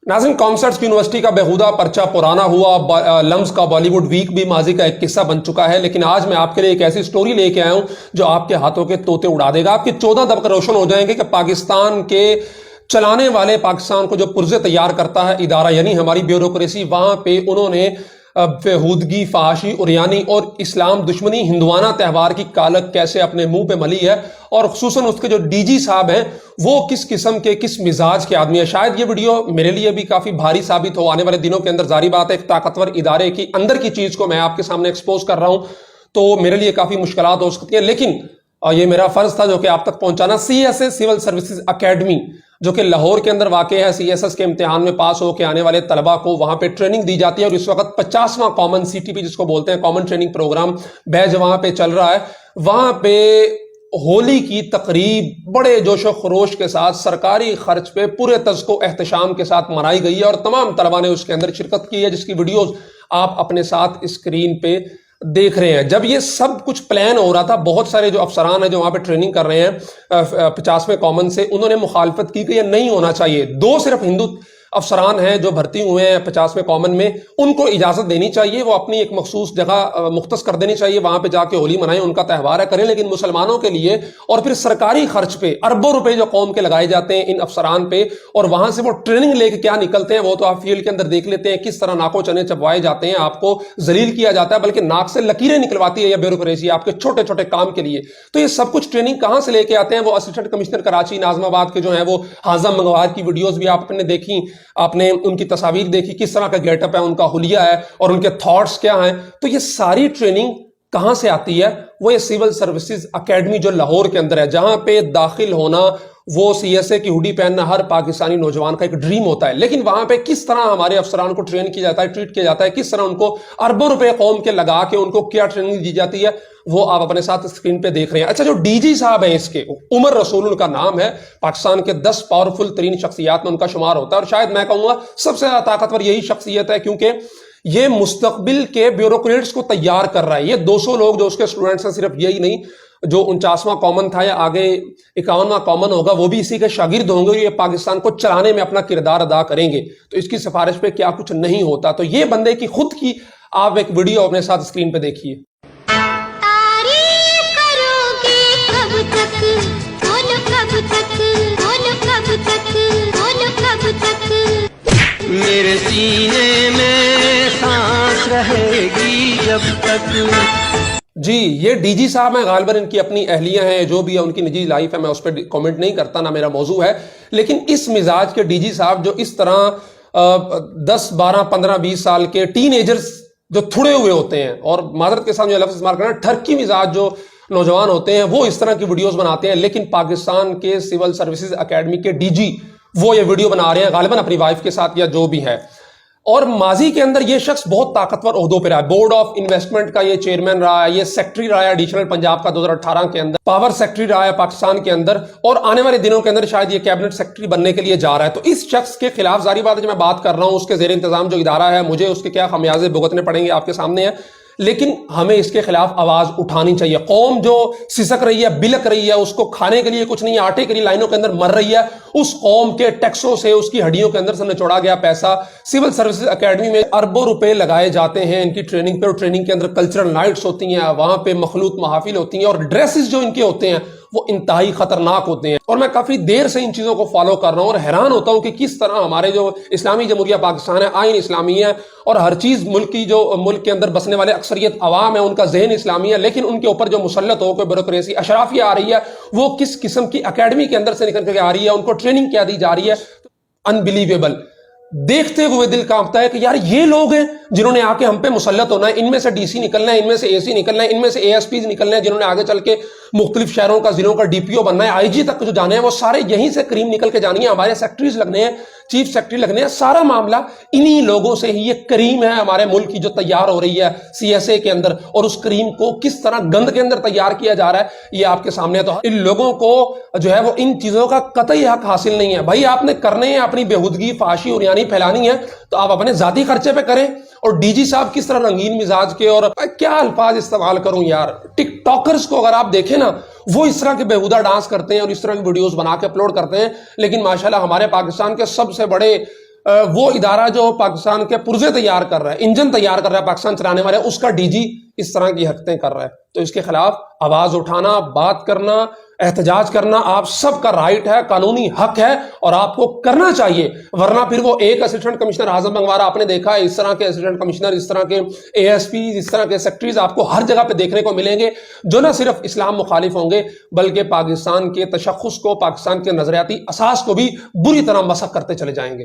नाज़रीन, commerce university का बेहुदा पर्चा पुराना हुआ, लम्स का बॉलीवुड वीक भी माजी का एक किस्सा बन चुका है। लेकिन आज मैं आपके लिए एक ऐसी स्टोरी लेके आया हूं जो आपके हाथों के तोते उड़ा देगा। आपके 14 दबक रोशन हो जाएंगे कि पाकिस्तान के चलाने वाले, पाकिस्तान को जो पुर्जे तैयार करता है इदारा यानी हमारी ब्यूरोक्रेसी, वहां पे उन्होंने बेहूदगी, फहाशी, उरियानी और इस्लाम दुश्मनी, हिंदुआना त्यौहार की कालक कैसे अपने मुंह पे मली है। और खुसूसन उसके जो डीजी साहब हैं वो किस किस्म के, किस मिजाज के आदमी है। शायद ये वीडियो मेरे लिए भी काफी भारी साबित हो आने वाले दिनों के अंदर। जारी बात है, एक ताकतवर इदारे की अंदर की चीज को मैं आपके सामने एक्सपोज कर रहा हूं तो मेरे लिए काफी मुश्किलात हो सकती है, लेकिन ये मेरा फर्ज था जो कि आप तक पहुंचाना। सीएसए सिविल सर्विसेज अकेडमी जो कि लाहौर के अंदर वाक़ है, सीएसएस के इम्तिहान में पास होकर आने वाले तलबा को वहां पे ट्रेनिंग दी जाती है। और इस वक्त 50वां कॉमन सीटीपी जिसको बोलते हैं, कॉमन ट्रेनिंग प्रोग्राम बैच वहां पे चल रहा है। वहां पे होली की तकरीब बड़े जोशो खरोश के साथ सरकारी खर्च पे पूरे तज़्को एहतशाम के साथ मनाई गई है और तमाम तलबा ने उसके अंदर शिरकत की है, जिसकी वीडियोज आप अपने साथ स्क्रीन पे देख रहे हैं। जब ये सब कुछ प्लान हो रहा था, बहुत सारे जो अफसरान हैं जो वहां पे ट्रेनिंग कर रहे हैं 50वें कॉमन से, उन्होंने मुखालफत की कि ये नहीं होना चाहिए। दो सिर्फ हिंदू अफसरान हैं जो भर्ती हुए हैं 50वें कॉमन में, उनको इजाजत देनी चाहिए, वो अपनी एक मखसूस जगह मुख्तस कर देनी चाहिए, वहां पे जाके होली मनाएं, उनका त्यौहार है, करें। लेकिन मुसलमानों के लिए और फिर सरकारी खर्च पे अरबों रुपए जो कौम के लगाए जाते हैं इन अफसरान पे, और वहां से वो ट्रेनिंग लेके क्या निकलते हैं वो तो आप फील्ड के अंदर देख लेते हैं, किस तरह नाको चने चबवाए जाते हैं, आपको जलील किया जाता है, बल्कि नाक से लकीरें निकलवाती है यह ब्यूरोक्रेसी आपके छोटे छोटे काम के लिए। तो ये सब कुछ ट्रेनिंग कहां से लेके आते हैं? वो असिस्टेंट कमिश्नर कराची नाजमाबाद के जो है वो हाज़म मंगवार की वीडियोज भी आपने देखी, आपने उनकी तस्वीर देखी, किस तरह का गेटअप है, उनका हुलिया है और उनके थॉट्स क्या हैं। तो ये सारी ट्रेनिंग कहां से आती है? वो ये सिविल सर्विसेज अकेडमी जो लाहौर के अंदर है, जहां पे दाखिल होना वो सीएसए की हुडी पहनना हर पाकिस्तानी नौजवान का एक ड्रीम होता है। लेकिन वहां पे किस तरह हमारे अफसरान को ट्रेन किया जाता है, ट्रीट किया जाता है, किस तरह उनको अरबों रुपए कौम के लगा के उनको क्या ट्रेनिंग दी जाती है, वो आप अपने साथ स्क्रीन पे देख रहे हैं। अच्छा, जो डीजी साहब हैं इसके, उमर रसूल उनका नाम है, पाकिस्तान के 10 पावरफुल तरीन शख्सियात में उनका शुमार होता है और शायद मैं कहूंगा सबसे ज्यादा ताकतवर यही शख्सियत है, क्योंकि ये मुस्तकबिल के ब्यूरोक्रेट्स को तैयार कर रहा है। ये 200 लोग जो उसके स्टूडेंट्स हैं, सिर्फ यही नहीं, जो 49वां कॉमन था या आगे 51वां कॉमन होगा, वो भी इसी के शागिर्द होंगे। ये पाकिस्तान को चलाने में अपना किरदार अदा करेंगे। तो इसकी सिफारिश पे क्या कुछ नहीं होता। तो ये बंदे की खुद की आप एक वीडियो अपने साथ स्क्रीन पे देखिए। मेरे सीने में सांस रहेगी जब तक। जी, ये डीजी साहब हैं, गालिबन इनकी अपनी अहलियां हैं, जो भी है उनकी निजी लाइफ है, मैं उस पर कमेंट नहीं करता, ना मेरा मौजू है। लेकिन इस मिजाज के डीजी साहब जो इस तरह 10, 12, 15, 20 साल के टीनेजर्स जो थुड़े हुए होते हैं, और मादरत के साथ जो लफ्ज़ इस्तेमाल करना, ठरकी मिजाज जो नौजवान होते हैं, वो इस तरह की वीडियोस बनाते हैं। लेकिन पाकिस्तान के सिविल सर्विसेज अकेडमी के डीजी वो ये वीडियो बना रहे हैं गालिबन अपनी वाइफ के साथ या जो भी है। और माजी के अंदर ये शख्स बहुत ताकतवर ओहदों पर रहा है। बोर्ड ऑफ इन्वेस्टमेंट का ये चेयरमैन रहा है, ये सेक्रेटरी रहा है एडिशनल पंजाब का 2018 के अंदर, पावर सेक्रेटरी रहा है पाकिस्तान के अंदर, और आने वाले दिनों के अंदर शायद ये कैबिनेट सेक्रेटरी बनने के लिए जा रहा है। तो इस शख्स के खिलाफ, जारी बात है, जो मैं बात कर रहा हूं, उसके जेर इंतजाम जो इदारा है, मुझे उसके क्या खमियाजे भुगतने पड़ेंगे आपके सामने है, लेकिन हमें इसके खिलाफ आवाज उठानी चाहिए। कौम जो सिसक रही है, बिलक रही है, उसको खाने के लिए कुछ नहीं, आटे के लिए लाइनों के अंदर मर रही है, उस कौम के टैक्सों से, उसकी हड्डियों के अंदर से निचोड़ा गया पैसा सिविल सर्विसेज अकेडमी में अरबों रुपए लगाए जाते हैं इनकी ट्रेनिंग पे। और ट्रेनिंग के अंदर कल्चरल नाइट्स होती हैं, वहां पे मखलूत महाफिल होती हैं, और ड्रेसेस जो इनके होते हैं वो इंतहाई खतरनाक होते हैं। और मैं काफी देर से इन चीजों को फॉलो कर रहा हूं और हैरान होता हूं कि किस तरह हमारे जो इस्लामी जमहूरिया पाकिस्तान है, आइन इस्लामी है, और हर चीज मुल्क की जो मुल्क के अंदर बसने वाले अक्सरियत अवाम है, उनका जहन इस्लामी है, लेकिन उनके ऊपर जो मुसल्लत होकर ब्यूरोक्रेसी अशराफिया आ रही है, वो किस किस्म की अकेडमी के अंदर से निकल के आ रही है, उनको ट्रेनिंग क्या दी जा रही है। अनबिलीवेबल। देखते हुए दिल कांपता है कि यार ये लोग हैं जिन्होंने आके हम पे मुसल्लत होना है, इनमें से डीसी निकलना है, इनमें से एसी निकलना है, इनमें से एएसपीज निकलना है, जिन्होंने आगे चल के मुख्तलिफ शहरों का, जिलों का डीपीओ बनना है, आईजी तक जो जाने हैं, वो सारे यहीं से क्रीम निकल के जानी है, हमारे सेक्रेटरीज लगने हैं, चीफ सेक्रेटरी लगने हैं। सारा मामला इन्हीं लोगों से ही, ये क्रीम है हमारे मुल्क की जो तैयार हो रही है सीएसए के अंदर, और उस क्रीम को किस तरह गंद के अंदर तैयार किया जा रहा है ये आपके सामने है। तो इन लोगों को जो है वो इन चीजों का कतई हक हासिल नहीं है। भाई आपने करने हैं, अपनी बेहुदगी, फाशी और यानी फैलानी है तो आप अपने जाती खर्चे पे करें। और डीजी साहब किस तरह रंगीन मिजाज के, और क्या अल्फाज इस्तेमाल करूं यार, टिकटॉकर्स को अगर आप देखें ना, वो इस तरह के बेहुदा डांस करते हैं और इस तरह की वीडियोस बना के अपलोड करते हैं। लेकिन माशाल्लाह हमारे पाकिस्तान के सबसे बड़े وہ ادارہ جو پاکستان کے پرزے تیار کر رہا ہے، انجن تیار کر رہا ہے پاکستان چلانے والے، اس کا ڈی جی اس طرح کی حرکتیں کر رہا ہے، تو اس کے خلاف آواز اٹھانا، بات کرنا، احتجاج کرنا آپ سب کا رائٹ ہے، قانونی حق ہے، اور آپ کو کرنا چاہیے، ورنہ پھر وہ ایک اسسٹنٹ کمشنر اعظم منگوارا آپ نے دیکھا ہے، اس طرح کے اسسٹنٹ کمشنر، اس طرح کے اے ایس پی، اس طرح کے سیکٹریز آپ کو ہر جگہ پہ دیکھنے کو ملیں گے، جو نہ صرف اسلام مخالف ہوں گے بلکہ پاکستان کے تشخص کو، پاکستان کے نظریاتی اساس کو بھی بری طرح مسخ کرتے چلے جائیں گے۔